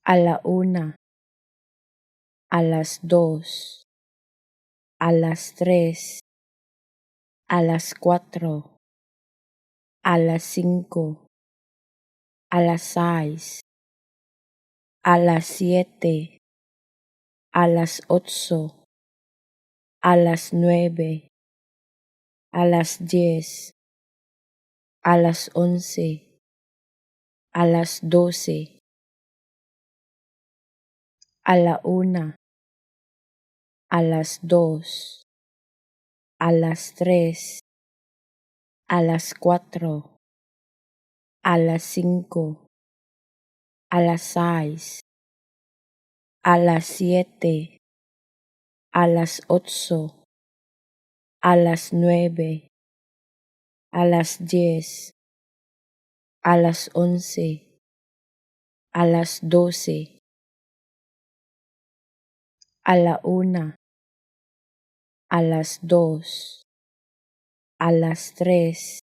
a la 1, a las 2, a las 3, a las 4, a las 5, a las 6, a las 7, a las 8, a las 9, a las 10, a las 11, a las 12, a la 1, a las 2, a las 3, a las 4, a las 5, a las 6, a las 7, a las 8, a las 9, a las 10, a las 11, a las 12, a la 1, a las 2, a las 3,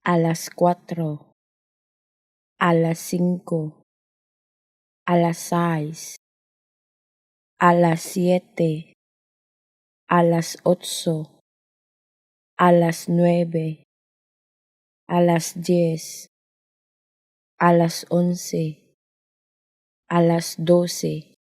a las 4, a las 5, a las 6, a las 7, a las 8, a las 9, a las 10, a las 11, a las 12,